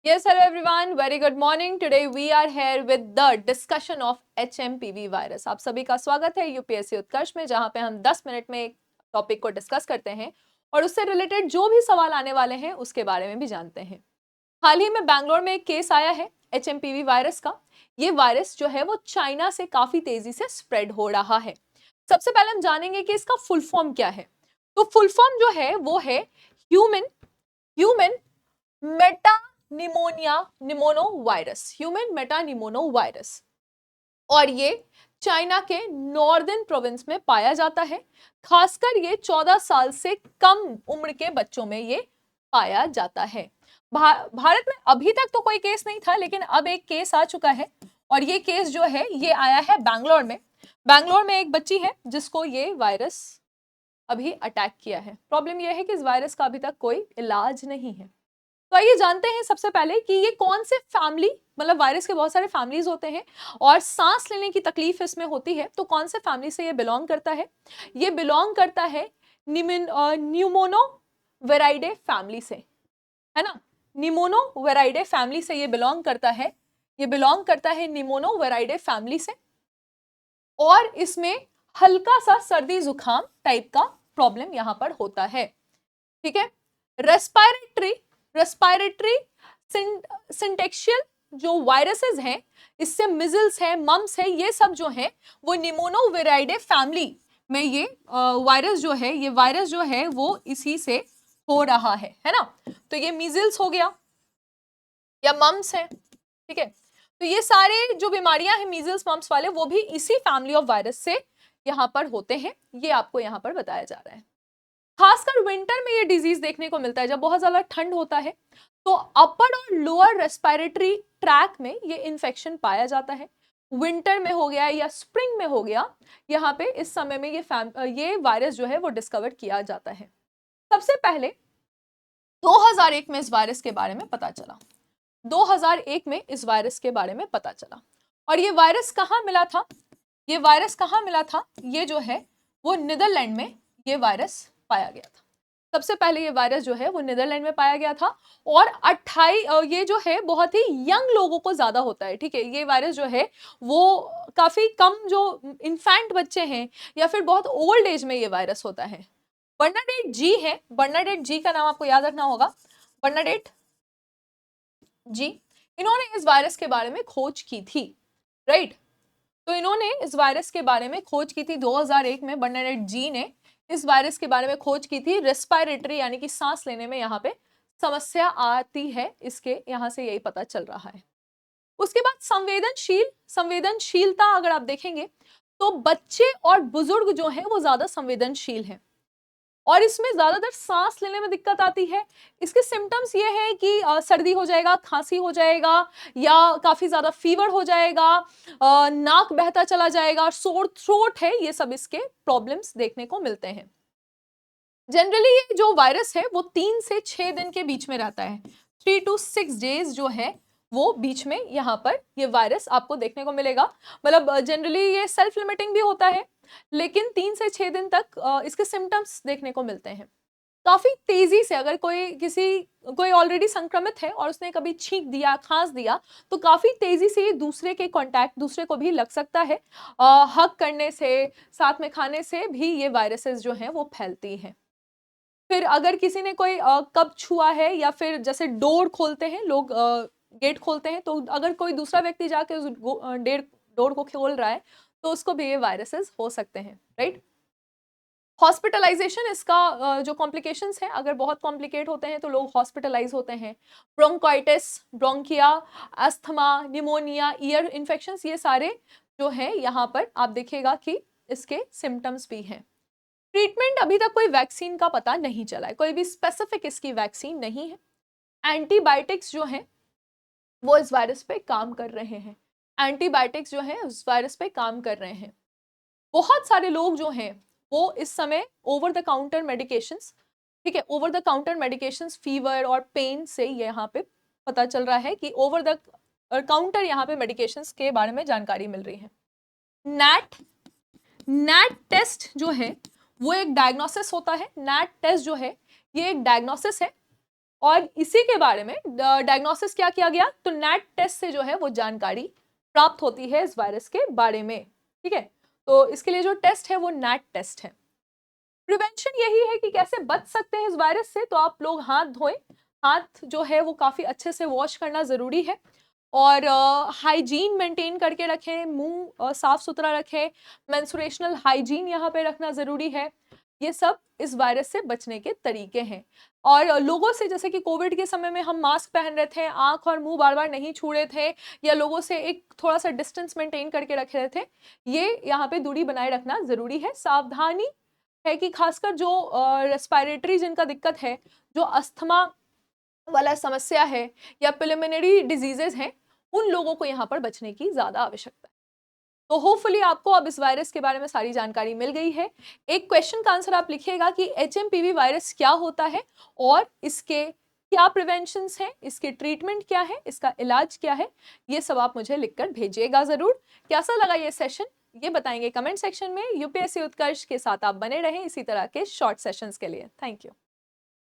Yes, hello everyone. Very good morning. Today we are here with the discussion of HMPV virus. आप सभी का स्वागत है UPSC उत्कर्ष में, जहां पे हम 10 मिनट में एक टॉपिक को डिस्कस करते हैं और उससे रिलेटेड जो भी सवाल आने वाले हैं उसके बारे में भी जानते हैं। हाल ही में बैंगलोर में एक केस आया है HMPV वायरस का। ये वायरस जो है वो चाइना से काफी तेजी से स्प्रेड हो रहा है। सबसे पहले हम जानेंगे कि इसका फुल फॉर्म क्या है। तो फुल फॉर्म जो है वो है human human metapneumovirus, human metapneumovirus. और ये चाइना के नॉर्दर्न प्रोविंस में पाया जाता है। खासकर ये 14 साल से कम उम्र के बच्चों में ये पाया जाता है। भारत में अभी तक तो कोई केस नहीं था, लेकिन अब एक केस आ चुका है और ये केस जो है ये आया है बैंगलोर में। बैंगलोर में एक बच्ची है जिसको ये वायरस अभी अटैक किया है। प्रॉब्लम यह है कि इस वायरस का अभी तक कोई इलाज नहीं है। तो आइए जानते हैं सबसे पहले कि ये कौन से फैमिली, मतलब वायरस के बहुत सारे फैमिलीज होते हैं और सांस लेने की तकलीफ इसमें होती है, तो कौन से फैमिली से ये बिलोंग करता है। ये बिलोंग करता है न्यूमोनो वेराइडे फैमिली से, है ना। निमोनो वेराइडे फैमिली से ये बिलोंग करता है। ये बिलोंग करता है निमोनो वेराइडे फैमिली से और इसमें हल्का सा सर्दी जुकाम टाइप का प्रॉब्लम यहां पर होता है। ठीक है। रेस्पायरेटरी सिंटेक्शियल जो वायरसेस हैं, इससे मिजल्स है, मम्स है, ये सब जो है वो निमोनोवेराइडे फैमिली में ये वायरस जो है, ये वायरस जो है वो इसी से हो रहा है ना। तो ये मीजल्स हो गया या मम्स है, ठीक है। तो ये सारे जो बीमारियां हैं मीजल्स मम्स वाले, वो भी इसी फैमिली ऑफ वायरस से यहां पर होते हैं। ये आपको यहां पर बताया जा रहा है। खासकर विंटर में ये डिजीज देखने को मिलता है, जब बहुत ज्यादा ठंड होता है तो अपर और लोअर रेस्पिरेटरी ट्रैक में ये इन्फेक्शन पाया जाता है। विंटर में हो गया या स्प्रिंग में हो गया, यहाँ पे इस समय में ये वायरस जो है वो डिस्कवर किया जाता है। सबसे पहले 2001 में इस वायरस के बारे में पता चला। 2001 में इस वायरस के बारे में पता चला। और ये वायरस कहाँ मिला था? ये वायरस कहाँ मिला था? ये जो है वो नीदरलैंड में ये वायरस पाया गया था। सबसे पहले ये वायरस जो है वो नीदरलैंड में पाया गया था और 28 ये जो है बहुत ही यंग लोगों को ज्यादा होता है। ठीक है। ये वायरस जो है वो काफी कम जो इन्फेंट बच्चे हैं या फिर बहुत ओल्ड एज में ये वायरस होता है। बर्नाडेट जी है, बर्नाडेट जी का नाम आपको याद रखना होगा, बर्नाडेट जी। इन्होंने इस वायरस के बारे में खोज की थी, राइट। तो इन्होंने इस वायरस के बारे में खोज की थी 2001 में। बर्नाडेट जी ने इस वायरस के बारे में खोज की थी। रेस्पिरेटरी यानी कि सांस लेने में यहाँ पे समस्या आती है, इसके यहाँ से यही पता चल रहा है। उसके बाद संवेदनशीलता अगर आप देखेंगे तो बच्चे और बुजुर्ग जो हैं वो ज्यादा संवेदनशील हैं और इसमें ज्यादातर सांस लेने में दिक्कत आती है। इसके सिम्टम्स ये है कि सर्दी हो जाएगा, खांसी हो जाएगा या काफी ज्यादा फीवर हो जाएगा, नाक बहता चला जाएगा, सोर थ्रोट है, ये सब इसके प्रॉब्लम्स देखने को मिलते हैं। जनरली ये जो वायरस है वो 3 से 6 दिन के बीच में रहता है। 3 to 6 डेज जो है वो बीच में यहाँ पर ये वायरस आपको देखने को मिलेगा। मतलब जनरली ये सेल्फ लिमिटिंग भी होता है, लेकिन 3 से 6 दिन तक इसके सिम्टम्स देखने को मिलते हैं। काफी तेजी से अगर कोई ऑलरेडी संक्रमित है और उसने कभी छींक दिया, खांस दिया, तो काफी तेजी से ये दूसरे के कांटेक्ट, दूसरे को भी लग सकता है। हग करने से, साथ में खाने से भी ये वायरसेस जो हैं वो फैलती हैं। फिर अगर किसी ने कोई कप छुआ है या फिर जैसे डोर खोलते हैं लोग, गेट खोलते हैं, तो अगर कोई दूसरा व्यक्ति जाके उस डोर को खोल रहा है तो उसको भी ये वायरसेस हो सकते हैं, राइट। हॉस्पिटलाइजेशन इसका जो कॉम्प्लिकेशंस हैं, अगर बहुत कॉम्प्लिकेट होते हैं तो लोग हॉस्पिटलाइज होते हैं। Bronchitis, bronchia, asthma, pneumonia, ear infections, ये सारे जो है यहाँ पर आप देखिएगा कि इसके सिम्टम्स भी हैं। ट्रीटमेंट अभी तक कोई वैक्सीन का पता नहीं चला है, कोई भी स्पेसिफिक इसकी वैक्सीन नहीं है। एंटीबायोटिक्स जो हैं वो इस वायरस पे काम कर रहे हैं। एंटीबायोटिक्स जो है उस वायरस पे काम कर रहे हैं। बहुत सारे लोग जो हैं वो इस समय ओवर द काउंटर मेडिकेशंस, ठीक है, over the counter medications fever और पेन से यहाँ पे पता चल रहा है कि ओवर द काउंटर यहाँ पे मेडिकेशंस के बारे में जानकारी मिल रही है। नैट टेस्ट जो है वो एक डायग्नोसिस होता है। नैट टेस्ट जो है ये एक डायग्नोसिस है और इसी के बारे में डायग्नोसिस क्या किया गया, तो नेट टेस्ट से जो है वो जानकारी प्राप्त होती है इस वायरस के बारे में, ठीक है। तो इसके लिए जो टेस्ट है वो नेट टेस्ट है। प्रिवेंशन यही है कि कैसे बच सकते हैं इस वायरस से, तो आप लोग हाथ धोएं, हाथ जो है वो काफ़ी अच्छे से वॉश करना ज़रूरी है, और हाइजीन मेंटेन करके रखें, मुंह साफ सुथरा रखें, मेंस्ट्रुएशनल हाइजीन यहाँ पे रखना ज़रूरी है। ये सब इस वायरस से बचने के तरीके हैं। और लोगों से, जैसे कि कोविड के समय में हम मास्क पहन रहे थे, आंख और मुंह बार बार नहीं छू रहे थे, या लोगों से एक थोड़ा सा डिस्टेंस मेंटेन करके रख रहे थे, ये यहाँ पे दूरी बनाए रखना ज़रूरी है। सावधानी है कि खासकर जो रेस्पिरेटरी जिनका दिक्कत है, जो अस्थमा वाला समस्या है या प्रिलिमिनरी डिजीजेज हैं, उन लोगों को यहाँ पर बचने की ज़्यादा आवश्यकता है। तो होपफुली आपको अब इस वायरस के बारे में सारी जानकारी मिल गई है। एक क्वेश्चन का आंसर आप लिखिएगा कि HMPV वायरस क्या होता है और इसके क्या प्रिवेंशंस हैं, इसके ट्रीटमेंट क्या है, इसका इलाज क्या है, ये सब आप मुझे लिखकर भेजिएगा ज़रूर। कैसा लगा ये सेशन, ये बताएंगे कमेंट सेक्शन में। UPSC उत्कर्ष के साथ आप बने रहें इसी तरह के शॉर्ट सेशंस के लिए। Thank you.